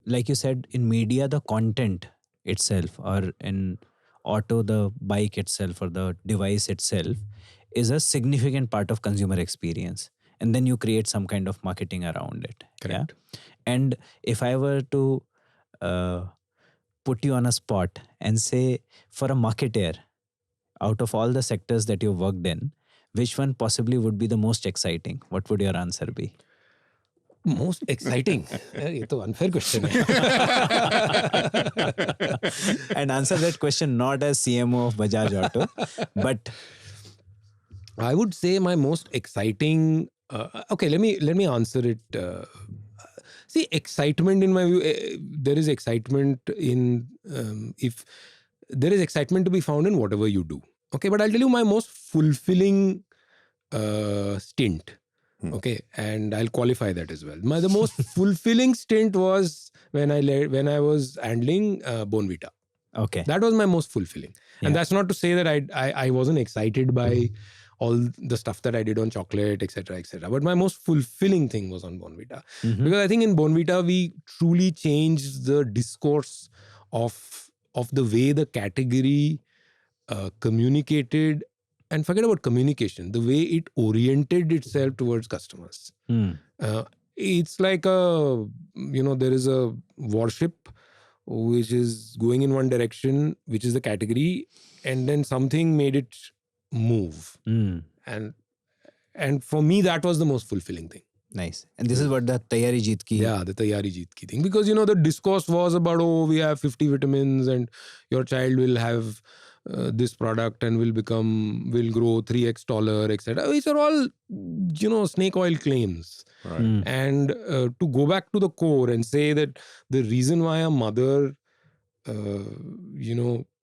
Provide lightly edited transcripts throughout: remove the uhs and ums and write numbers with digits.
like you said, in media, the content itself, or in auto, the bike itself or the device itself is a significant part of consumer experience. And then you create some kind of marketing around it. Correct. Yeah. And if I were to put you on a spot and say, for a marketer, out of all the sectors that you've worked in, which one possibly would be the most exciting? What would your answer be? Most exciting? ये तो unfair question है. And answer that question not as CMO of Bajaj Auto, but I would say my most exciting. Okay, let me answer it. See, excitement in my view, there is excitement in if there is excitement to be found in whatever you do. Okay, but I'll tell you my most fulfilling stint. Okay, and I'll qualify that as well. The most fulfilling stint was when I was handling Bonvita. okay. That was my most fulfilling. Yeah. And that's not to say that I wasn't excited by all the stuff that I did on chocolate, etc., etc. But my most fulfilling thing was on Bonvita. Mhm. Because I think in Bonvita, we truly changed the discourse of the way the category communicated, and forget about communication, the way it oriented itself towards customers. It's like there is a warship which is going in one direction, which is the category, and then something made it move. And for me, that was the most fulfilling thing. Nice. And this is what the Taiyari Jeet Ki. Yeah, the Taiyari Jeet Ki thing. Because, the discourse was about, we have 50 vitamins and your child will have this product and will grow 3x taller, etc. Which are all, snake oil claims. Right. And to go back to the core and say that the reason why a mother,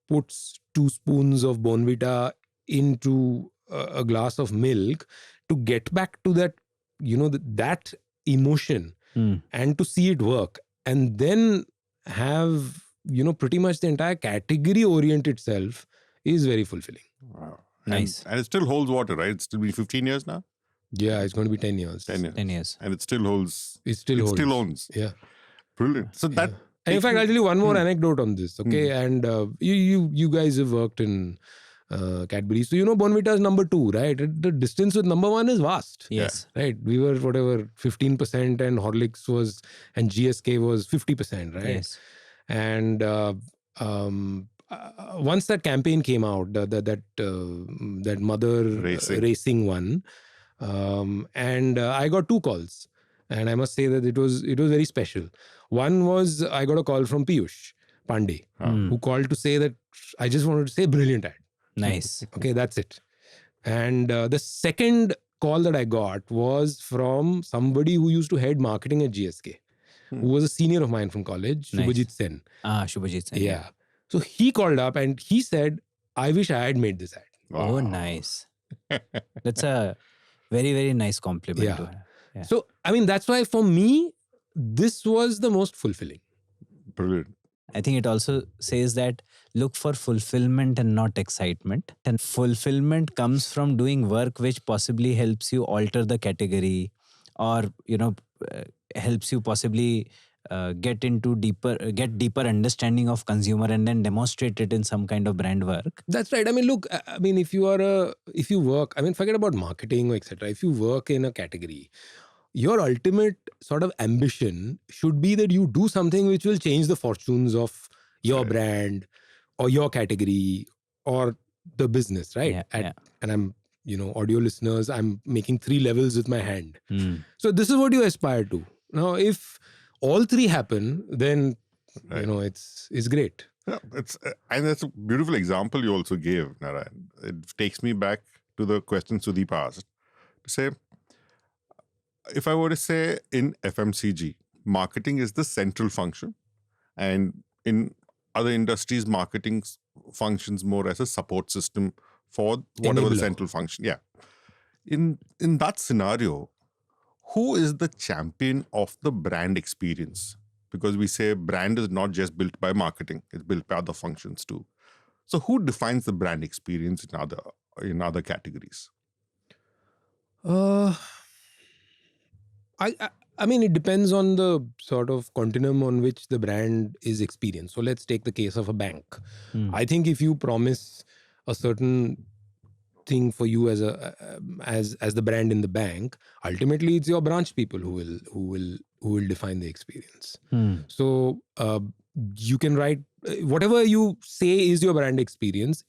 puts 2 spoons of Bonvita into a glass of milk to get back to that, that emotion and to see it work, and then have, pretty much the entire category orient itself is very fulfilling. Wow. Nice. And it still holds water, right? It's still been 15 years now? Yeah, it's going to be 10 years. 10 years. 10 years. And it still holds. It still owns. Yeah. Brilliant. So that... And in fact, I'll tell you one more anecdote on this, okay? And you guys have worked in Cadbury. So, Bonvita is number 2, right? The distance with number 1 is vast. Yes. Right? We were, 15%, and Horlicks and GSK was 50%, right? Yes. And once that campaign came out, that mother racing one, and I got 2 calls. And I must say that it was very special. One was, I got a call from Piyush Pandey, who called to say that I just wanted to say brilliant ad. Nice. Okay, that's it. And the second call that I got was from somebody who used to head marketing at GSK, who was a senior of mine from college, Nice. Shubhajit Sen. Shubhajit Sen. Yeah. So he called up and he said, I wish I had made this ad. Wow. Oh, nice. That's a very, very nice compliment to her. Yeah. So, that's why for me, this was the most fulfilling. Brilliant. I think it also says that look for fulfillment and not excitement. And fulfillment comes from doing work which possibly helps you alter the category, or, helps you possibly get deeper understanding of consumer, and then demonstrate it in some kind of brand work. That's right. Look, if you work, forget about marketing, etc. If you work in a category, your ultimate sort of ambition should be that you do something which will change the fortunes of your brand or your category or the business, right? And I'm, audio listeners, I'm making 3 levels with my hand. So this is what you aspire to. Now, if all 3 happen, then, it's great. Yeah, and that's a beautiful example you also gave, Narayan. It takes me back to the question Sudeep asked. To say, if I were to say in FMCG, marketing is the central function, and in other industries, marketing functions more as a support system for whatever the central function. Yeah. In that scenario, who is the champion of the brand experience? Because we say brand is not just built by marketing, it's built by other functions too. So who defines the brand experience in other categories? I mean, it depends on the sort of continuum on which the brand is experienced. So let's take the case of a bank. I think if you promise a certain thing for you as as the brand in the bank, ultimately it's your branch people who will define the experience. So you can write whatever you say is your brand experience.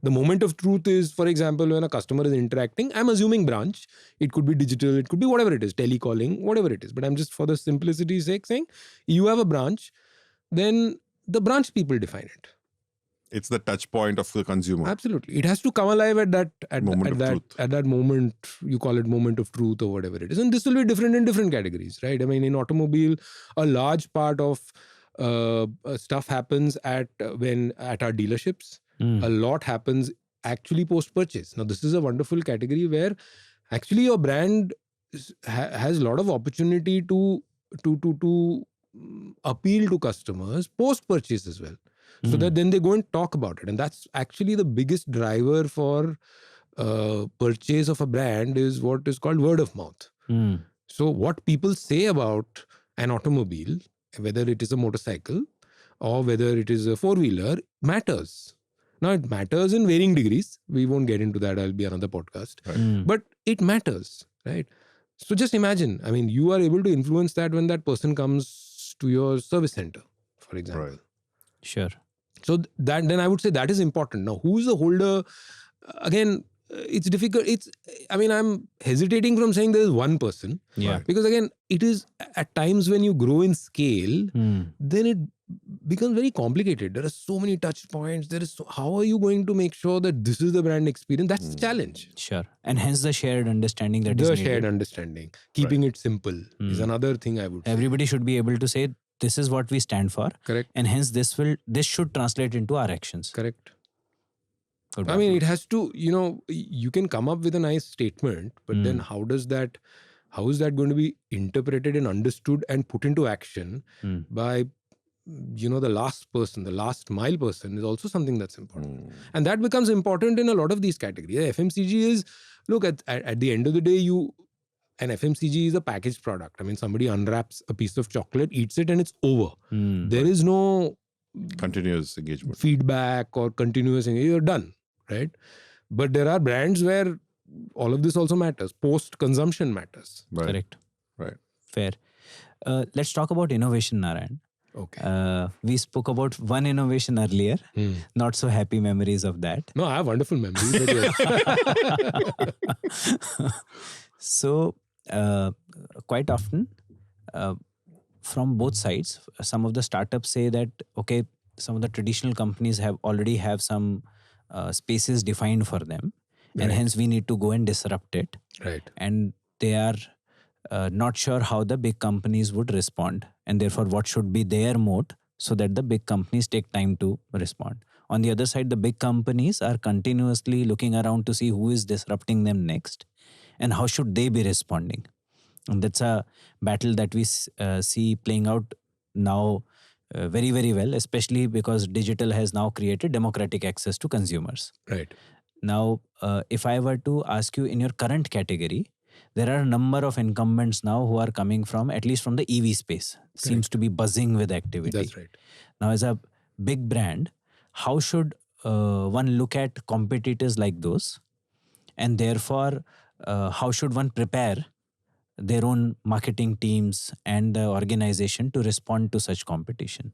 The moment of truth is, for example, when a customer is interacting, I'm assuming branch. It could be digital, it could be whatever it is, telecalling, whatever it is. But I'm just, for the simplicity's sake, saying you have a branch, then the branch people define it. It's the touch point of the consumer. Absolutely, it has to come alive at that moment. You call it moment of truth or whatever it is, and this will be different in different categories, right? I mean, in automobile, a large part of stuff happens at our dealerships. A lot happens actually post purchase. Now, this is a wonderful category where actually your brand has a lot of opportunity to appeal to customers post purchase as well. So that then they go and talk about it. And that's actually the biggest driver for purchase of a brand, is what is called word of mouth. So what people say about an automobile, whether it is a motorcycle or whether it is a four-wheeler, matters. Now, it matters in varying degrees. We won't get into that. I'll be another podcast. Right. But it matters, right? So just imagine, I mean, you are able to influence that when that person comes to your service center, for example. Right. Sure. So then I would say that is important. Now, who is the holder? Again, it's difficult. I'm hesitating from saying there is one person. Yeah. Right. Because again, it is at times when you grow in scale, then it becomes very complicated. There are so many touch points. How are you going to make sure that this is the brand experience? That's the challenge. Sure. And hence the shared understanding that is The needed. shared understanding. Keeping it simple is another thing I would say. Everybody should be able to say, this is what we stand for. Correct. And hence this should translate into our actions. Correct. Good I mean, it has to, you can come up with a nice statement, but then how is that going to be interpreted and understood and put into action by, the last person, the last mile person, is also something that's important. And that becomes important in a lot of these categories. FMCG is, look, at the end of the day, an FMCG is a packaged product. I mean, somebody unwraps a piece of chocolate, eats it, and it's over. There is no Continuous engagement. feedback or continuous engagement. You're done, right? But there are brands where all of this also matters. Post-consumption matters. Right. Correct. Right. Fair. Let's talk about innovation, Narayan. Okay. We spoke about one innovation earlier. Not so happy memories of that. No, I have wonderful memories. But yes. So, quite often, from both sides, some of the startups say that, okay, some of the traditional companies already have some spaces defined for them. And hence we need to go and disrupt it. Right. And they are not sure how the big companies would respond. And therefore, what should be their moat so that the big companies take time to respond. On the other side, the big companies are continuously looking around to see who is disrupting them next and how should they be responding. And that's a battle that we see playing out now very, very well, especially because digital has now created democratic access to consumers. Right. Now, if I were to ask you, in your current category, there are a number of incumbents now who are coming from, at least from the EV space. Seems to be buzzing with activity. That's right. Now, as a big brand, how should one look at competitors like those? And therefore, how should one prepare their own marketing teams and the organization to respond to such competition?